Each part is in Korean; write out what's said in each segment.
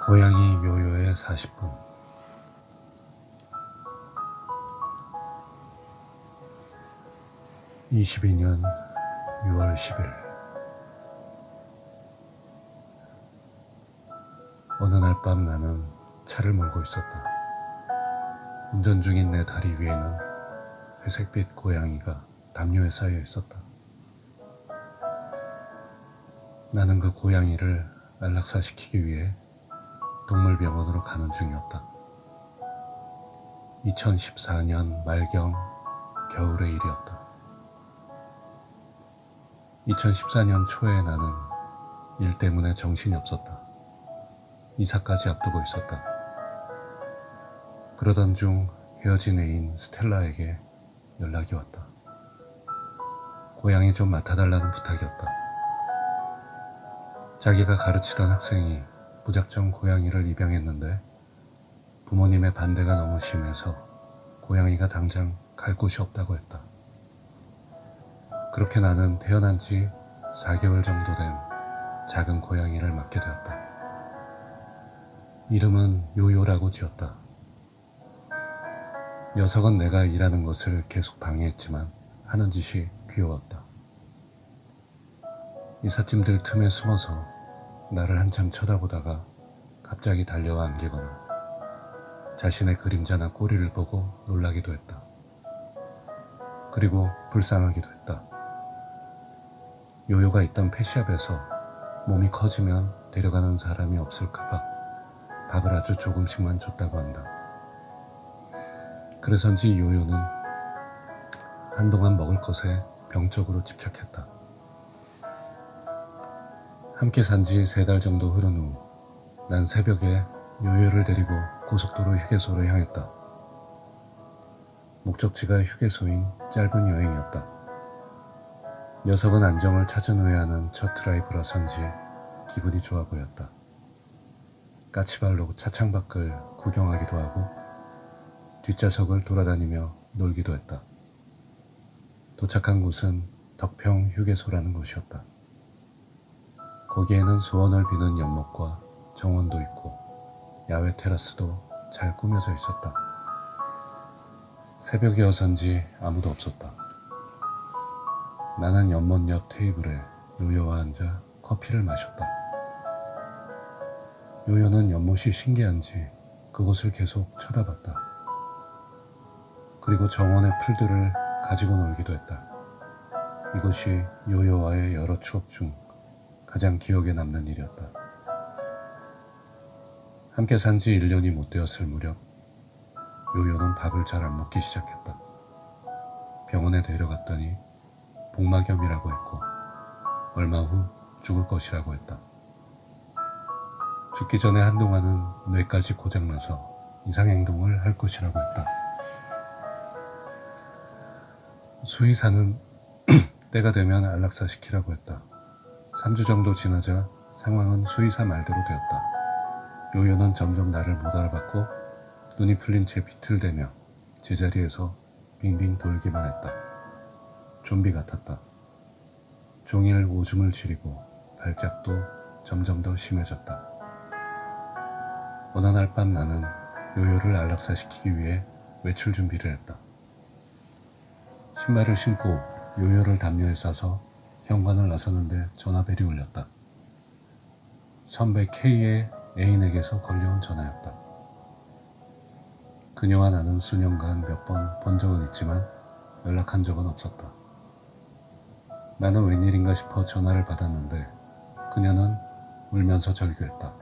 고양이 요요의 40분. 22년 6월 10일. 어느 날 밤 나는 차를 몰고 있었다. 운전 중인 내 다리 위에는 회색빛 고양이가 담요에 쌓여 있었다. 나는 그 고양이를 안락사시키기 위해 동물병원으로 가는 중이었다. 2014년 말경 겨울의 일이었다. 2014년 초에 나는 일 때문에 정신이 없었다. 이사까지 앞두고 있었다. 그러던 중 헤어진 애인 스텔라에게 연락이 왔다. 고양이 좀 맡아달라는 부탁이었다. 자기가 가르치던 학생이 무작정 고양이를 입양했는데 부모님의 반대가 너무 심해서 고양이가 당장 갈 곳이 없다고 했다. 그렇게 나는 태어난 지 4개월 정도 된 작은 고양이를 맡게 되었다. 이름은 요요라고 지었다. 녀석은 내가 일하는 것을 계속 방해했지만 하는 짓이 귀여웠다. 이삿짐들 틈에 숨어서 나를 한참 쳐다보다가 갑자기 달려와 안기거나 자신의 그림자나 꼬리를 보고 놀라기도 했다. 그리고 불쌍하기도 했다. 요요가 있던 펫샵에서 몸이 커지면 데려가는 사람이 없을까봐 밥을 아주 조금씩만 줬다고 한다. 그래서인지 요요는 한동안 먹을 것에 병적으로 집착했다. 함께 산 지 3달 정도 흐른 후 난 새벽에 요요를 데리고 고속도로 휴게소로 향했다. 목적지가 휴게소인 짧은 여행이었다. 녀석은 안정을 찾은 후에 하는 첫 드라이브라서인지 기분이 좋아 보였다. 까치발로 차창 밖을 구경하기도 하고 뒷좌석을 돌아다니며 놀기도 했다. 도착한 곳은 덕평 휴게소라는 곳이었다. 거기에는 소원을 비는 연못과 정원도 있고 야외 테라스도 잘 꾸며져 있었다. 새벽이어서인지 아무도 없었다. 나는 연못 옆 테이블에 요요와 앉아 커피를 마셨다. 요요는 연못이 신기한지 그곳을 계속 쳐다봤다. 그리고 정원의 풀들을 가지고 놀기도 했다. 이것이 요요와의 여러 추억 중 가장 기억에 남는 일이었다. 함께 산 지 1년이 못 되었을 무렵 요요는 밥을 잘 안 먹기 시작했다. 병원에 데려갔더니 복막염이라고 했고 얼마 후 죽을 것이라고 했다. 죽기 전에 한동안은 뇌까지 고장나서 이상행동을 할 것이라고 했다. 수의사는 때가 되면 안락사시키라고 했다. 3주 정도 지나자 상황은 수의사 말대로 되었다. 요요는 점점 나를 못 알아봤고 눈이 풀린 채 비틀대며 제자리에서 빙빙 돌기만 했다. 좀비 같았다. 종일 오줌을 지리고 발작도 점점 더 심해졌다. 어느 날 밤 나는 요요를 안락사시키기 위해 외출 준비를 했다. 신발을 신고 요요를 담요에 싸서 현관을 나서는데 전화벨이 울렸다. 선배 K의 애인에게서 걸려온 전화였다. 그녀와 나는 수년간 몇 번 본 적은 있지만 연락한 적은 없었다. 나는 웬일인가 싶어 전화를 받았는데 그녀는 울면서 절규했다.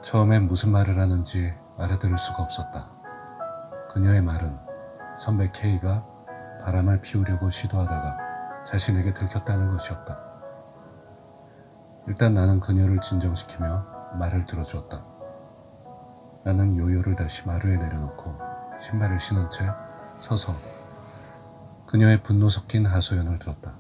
처음엔 무슨 말을 하는지 알아들을 수가 없었다. 그녀의 말은 선배 K가 바람을 피우려고 시도하다가 자신에게 들켰다는 것이었다. 일단 나는 그녀를 진정시키며 말을 들어주었다. 나는 요요를 다시 마루에 내려놓고 신발을 신은 채 서서 그녀의 분노 섞인 하소연을 들었다.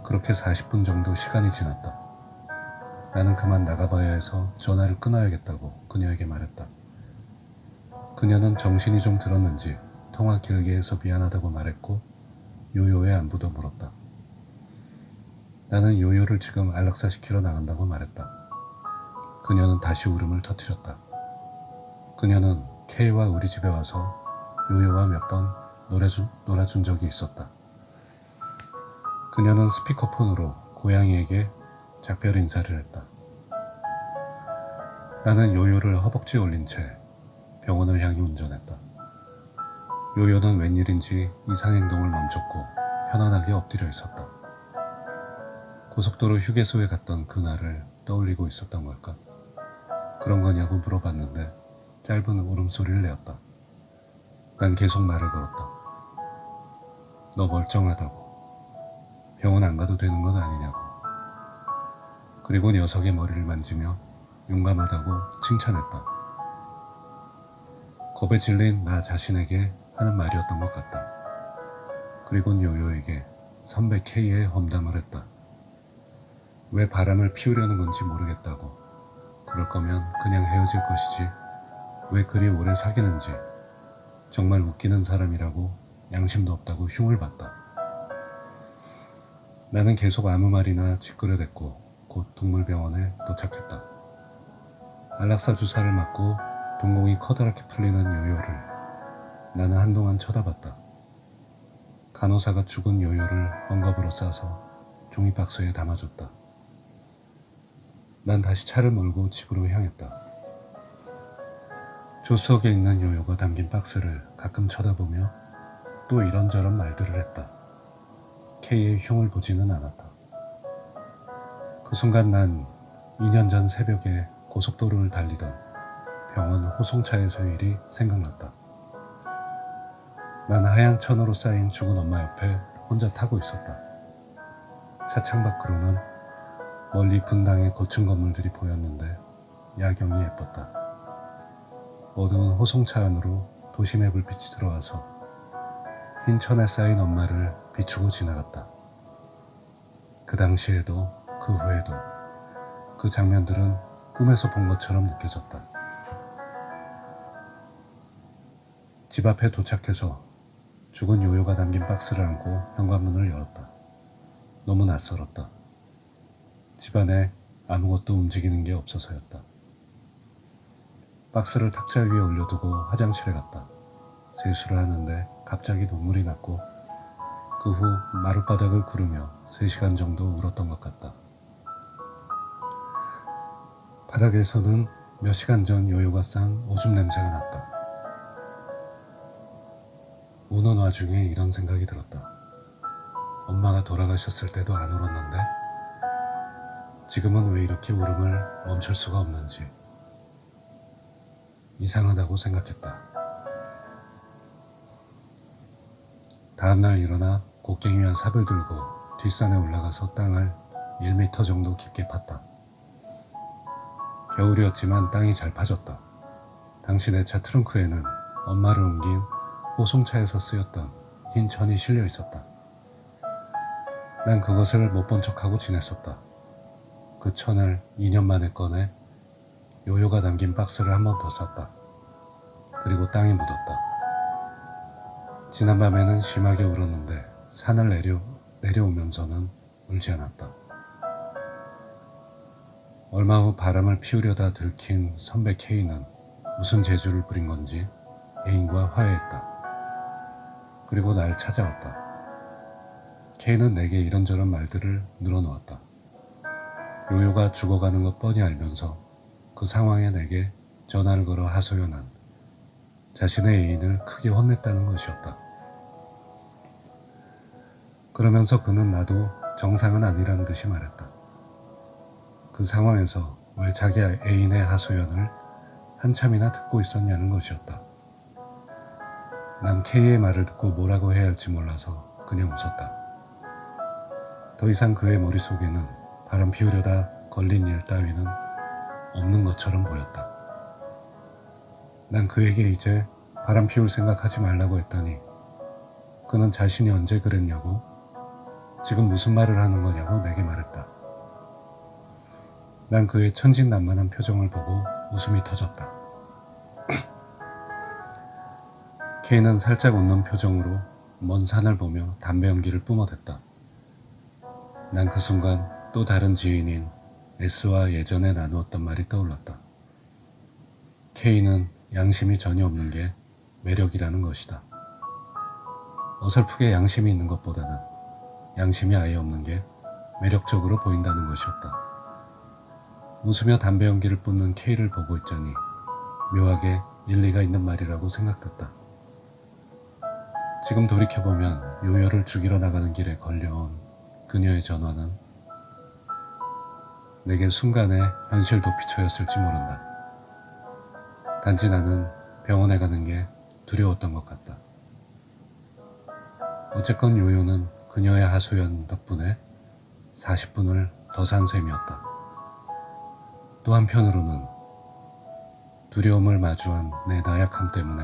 그렇게 40분 정도 시간이 지났다. 나는 그만 나가봐야 해서 전화를 끊어야겠다고 그녀에게 말했다. 그녀는 정신이 좀 들었는지 통화 길게 해서 미안하다고 말했고 요요의 안부도 물었다. 나는 요요를 지금 안락사시키러 나간다고 말했다. 그녀는 다시 울음을 터뜨렸다. 그녀는 K와 우리 집에 와서 요요와 몇 번 놀아준 적이 있었다. 그녀는 스피커폰으로 고양이에게 작별 인사를 했다. 나는 요요를 허벅지에 올린 채 병원을 향해 운전했다. 요요는 웬일인지 이상행동을 멈췄고 편안하게 엎드려 있었다. 고속도로 휴게소에 갔던 그날을 떠올리고 있었던 걸까? 그런 거냐고 물어봤는데 짧은 울음소리를 내었다. 난 계속 말을 걸었다. 너 멀쩡하다고. 병원 안 가도 되는 건 아니냐고. 그리고 녀석의 머리를 만지며 용감하다고 칭찬했다. 겁에 질린 나 자신에게 하는 말이었던 것 같다. 그리곤 요요에게 선배 K의 험담을 했다. 왜 바람을 피우려는 건지 모르겠다고. 그럴 거면 그냥 헤어질 것이지. 왜 그리 오래 사귀는지. 정말 웃기는 사람이라고 양심도 없다고 흉을 봤다. 나는 계속 아무 말이나 찌끄려댔고 곧 동물병원에 도착했다. 안락사 주사를 맞고 동공이 커다랗게 풀리는 요요를 나는 한동안 쳐다봤다. 간호사가 죽은 요요를 헝겊으로 싸서 종이박스에 담아줬다. 난 다시 차를 몰고 집으로 향했다. 조수석에 있는 요요가 담긴 박스를 가끔 쳐다보며 또 이런저런 말들을 했다. K의 흉을 보지는 않았다. 그 순간 난 2년 전 새벽에 고속도로를 달리던 병원 호송차에서의 일이 생각났다. 난 하얀 천으로 쌓인 죽은 엄마 옆에 혼자 타고 있었다. 차 창밖으로는 멀리 분당의 고층 건물들이 보였는데 야경이 예뻤다. 어두운 호송차 안으로 도심의 불빛이 들어와서 흰 천에 쌓인 엄마를 비추고 지나갔다. 그 당시에도 그 후에도 그 장면들은 꿈에서 본 것처럼 느껴졌다. 집 앞에 도착해서 죽은 요요가 담긴 박스를 안고 현관문을 열었다. 너무 낯설었다. 집 안에 아무것도 움직이는 게 없어서였다. 박스를 탁자 위에 올려두고 화장실에 갔다. 세수를 하는데 갑자기 눈물이 났고 그 후 마룻바닥을 구르며 3시간 정도 울었던 것 같다. 바닥에서는 몇 시간 전 요요가 싼 오줌 냄새가 났다. 우는 와중에 이런 생각이 들었다. 엄마가 돌아가셨을 때도 안 울었는데 지금은 왜 이렇게 울음을 멈출 수가 없는지 이상하다고 생각했다. 다음날 일어나 곡괭이와 삽을 들고 뒷산에 올라가서 땅을 1m 정도 깊게 팠다. 겨울이었지만 땅이 잘 파졌다. 당시 내 차 트렁크에는 엄마를 옮긴 호송차에서 쓰였던 흰 천이 실려 있었다. 난 그것을 못 본 척하고 지냈었다. 그 천을 2년 만에 꺼내 요요가 담긴 박스를 한 번 더 쌌다. 그리고 땅에 묻었다. 지난밤에는 심하게 울었는데 산을 내려오면서는 울지 않았다. 얼마 후 바람을 피우려다 들킨 선배 K는 무슨 재주를 부린 건지 애인과 화해했다. 그리고 날 찾아왔다. K는 내게 이런저런 말들을 늘어놓았다. 요요가 죽어가는 것 뻔히 알면서 그 상황에 내게 전화를 걸어 하소연한 자신의 애인을 크게 혼냈다는 것이었다. 그러면서 그는 나도 정상은 아니라는 듯이 말했다. 그 상황에서 왜 자기 애인의 하소연을 한참이나 듣고 있었냐는 것이었다. 난 K의 말을 듣고 뭐라고 해야 할지 몰라서 그냥 웃었다. 더 이상 그의 머릿속에는 바람 피우려다 걸린 일 따위는 없는 것처럼 보였다. 난 그에게 이제 바람 피울 생각하지 말라고 했더니 그는 자신이 언제 그랬냐고, 지금 무슨 말을 하는 거냐고 내게 말했다. 난 그의 천진난만한 표정을 보고 웃음이 터졌다. K는 살짝 웃는 표정으로 먼 산을 보며 담배 연기를 뿜어댔다. 난 그 순간 또 다른 지인인 S와 예전에 나누었던 말이 떠올랐다. K는 양심이 전혀 없는 게 매력이라는 것이다. 어설프게 양심이 있는 것보다는 양심이 아예 없는 게 매력적으로 보인다는 것이었다. 웃으며 담배 연기를 뿜는 K를 보고 있자니 묘하게 일리가 있는 말이라고 생각됐다. 지금 돌이켜보면 요요를 죽이러 나가는 길에 걸려온 그녀의 전화는 내겐 순간의 현실 도피처였을지 모른다. 단지 나는 병원에 가는 게 두려웠던 것 같다. 어쨌건 요요는 그녀의 하소연 덕분에 40분을 더 산 셈이었다. 또 한편으로는 두려움을 마주한 내 나약함 때문에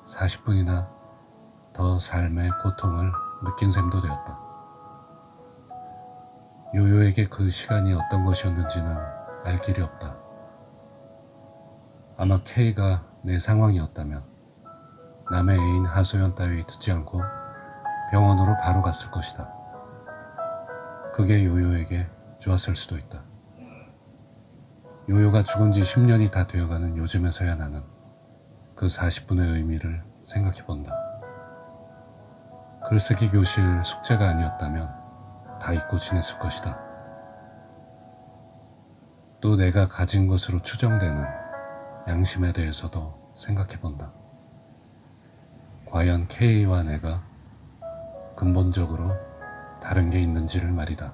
40분이나 더 삶의 고통을 느낀 셈도 되었다. 요요에게 그 시간이 어떤 것이었는지는 알 길이 없다. 아마 K가 내 상황이었다면 남의 애인 하소연 따위 듣지 않고 병원으로 바로 갔을 것이다. 그게 요요에게 좋았을 수도 있다. 요요가 죽은 지 10년이 다 되어가는 요즘에서야 나는 그 40분의 의미를 생각해 본다. 글쓰기 교실 숙제가 아니었다면 다 잊고 지냈을 것이다. 또 내가 가진 것으로 추정되는 양심에 대해서도 생각해 본다. 과연 K와 내가 근본적으로 다른 게 있는지를 말이다.